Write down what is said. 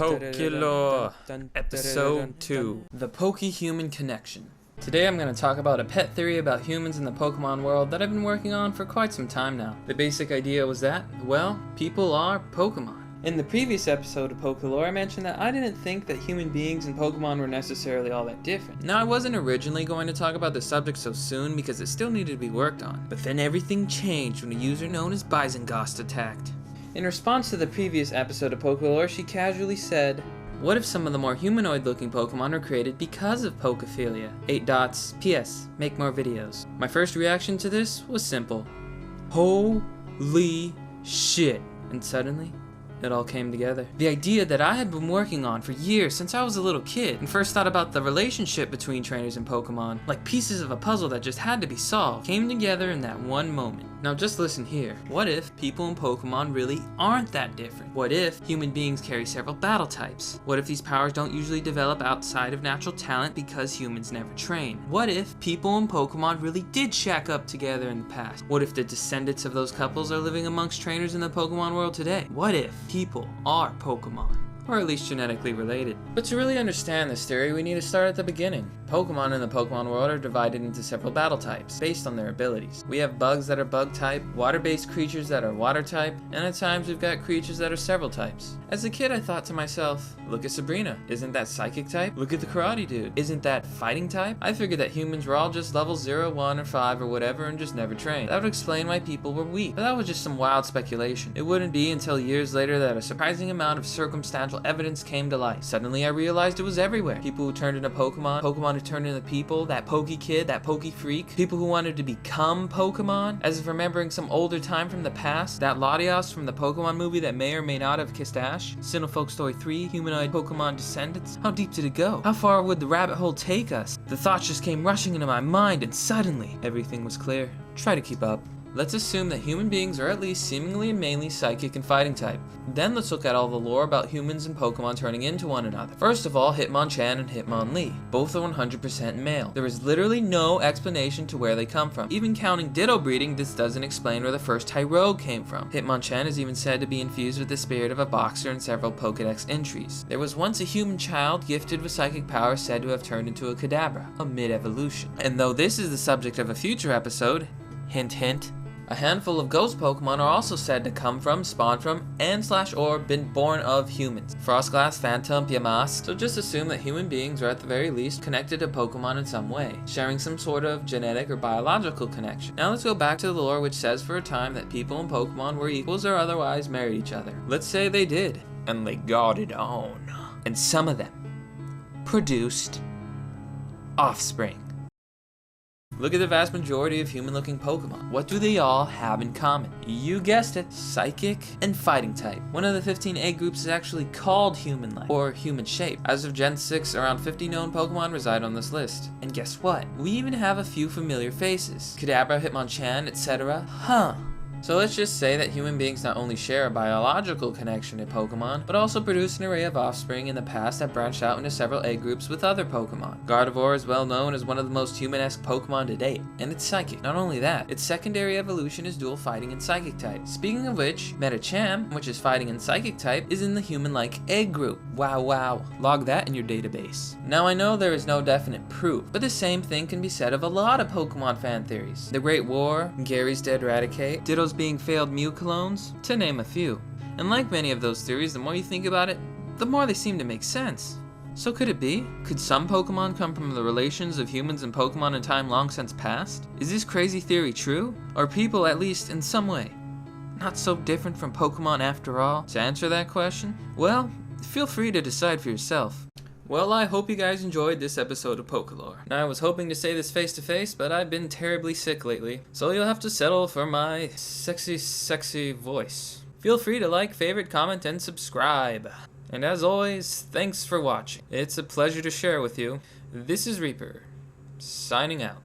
Poké-Lore, Episode 2, The Poké-Human Connection. Today I'm going to talk about a pet theory about humans in the Pokemon world that I've been working on for quite some time now. The basic idea was that, well, people are Pokemon. In the previous episode of Poké-Lore, I mentioned that I didn't think that human beings and Pokemon were necessarily all that different. Now, I wasn't originally going to talk about the subject so soon because it still needed to be worked on, but then everything changed when a user known as Bizenghast attacked. In response to the previous episode of Poké-Lore, she casually said, "What if some of the more humanoid-looking Pokemon were created because of Pokephilia? 8 dots. P.S. Make more videos." My first reaction to this was simple. Holy shit. And suddenly, it all came together. The idea that I had been working on for years since I was a little kid and first thought about the relationship between trainers and Pokemon, like pieces of a puzzle that just had to be solved, came together in that one moment. Now just listen here. What if people and Pokemon really aren't that different? What if human beings carry several battle types? What if these powers don't usually develop outside of natural talent because humans never train? What if people and Pokemon really did shack up together in the past? What if the descendants of those couples are living amongst trainers in the Pokemon world today? What if people are Pokemon? Or at least genetically related. But to really understand this theory, we need to start at the beginning. Pokemon in the Pokemon world are divided into several battle types, based on their abilities. We have bugs that are bug type, water-based creatures that are water type, and at times we've got creatures that are several types. As a kid, I thought to myself, look at Sabrina, isn't that psychic type? Look at the karate dude, isn't that fighting type? I figured that humans were all just level 0, 1, or 5 or whatever and just never trained. That would explain why people were weak, but that was just some wild speculation. It wouldn't be until years later that a surprising amount of circumstantial evidence came to light. Suddenly I realized it was everywhere. People who turned into Pokemon, Pokemon who turned into people, that Poke Kid, that Poke Freak, people who wanted to become Pokemon, as if remembering some older time from the past, that Latios from the Pokemon movie that may or may not have kissed Ash, Cinefolk Story 3, humanoid Pokemon descendants. How deep did it go? How far would the rabbit hole take us? The thoughts just came rushing into my mind and suddenly everything was clear. Try to keep up. Let's assume that human beings are at least seemingly and mainly psychic and fighting type. Then let's look at all the lore about humans and Pokemon turning into one another. First of all, Hitmonchan and Hitmonlee. Both are 100% male. There is literally no explanation to where they come from. Even counting Ditto breeding, this doesn't explain where the first Tyrogue came from. Hitmonchan is even said to be infused with the spirit of a boxer in several Pokedex entries. There was once a human child gifted with psychic power said to have turned into a Kadabra, a mid-evolution. And though this is the subject of a future episode, hint hint, a handful of ghost Pokemon are also said to come from, spawn from, and/or been born of humans. Frostglass, Phantom, Yamask. So just assume that human beings are at the very least connected to Pokemon in some way, sharing some sort of genetic or biological connection. Now let's go back to the lore which says for a time that people and Pokemon were equals or otherwise married each other. Let's say they did, and they got it on. And some of them produced offspring. Look at the vast majority of human-looking Pokemon. What do they all have in common? You guessed it, psychic and fighting type. One of the 15 egg groups is actually called human-like, or human-shaped. As of Gen 6, around 50 known Pokemon reside on this list. And guess what? We even have a few familiar faces. Kadabra, Hitmonchan, etc. So let's just say that human beings not only share a biological connection to Pokemon, but also produce an array of offspring in the past that branched out into several egg groups with other Pokemon. Gardevoir is well known as one of the most human-esque Pokemon to date, and it's psychic. Not only that, its secondary evolution is dual fighting and psychic type. Speaking of which, Medicham, which is fighting and psychic type, is in the human-like egg group. Wow. Log that in your database. Now I know there is no definite proof, but the same thing can be said of a lot of Pokemon fan theories. The Great War, Gary's Dead Raticate, Ditto's being failed Mew clones, to name a few. And like many of those theories, the more you think about it, the more they seem to make sense. So could it be? Could some Pokemon come from the relations of humans and Pokemon in time long since past? Is this crazy theory true? Are people, at least in some way, not so different from Pokemon after all? To answer that question, well, feel free to decide for yourself. Well, I hope you guys enjoyed this episode of Poké-Lore. Now, I was hoping to say this face to face, but I've been terribly sick lately, so you'll have to settle for my sexy voice. Feel free to like, favorite, comment, and subscribe. And as always, thanks for watching. It's a pleasure to share with you. This is Reaper, signing out.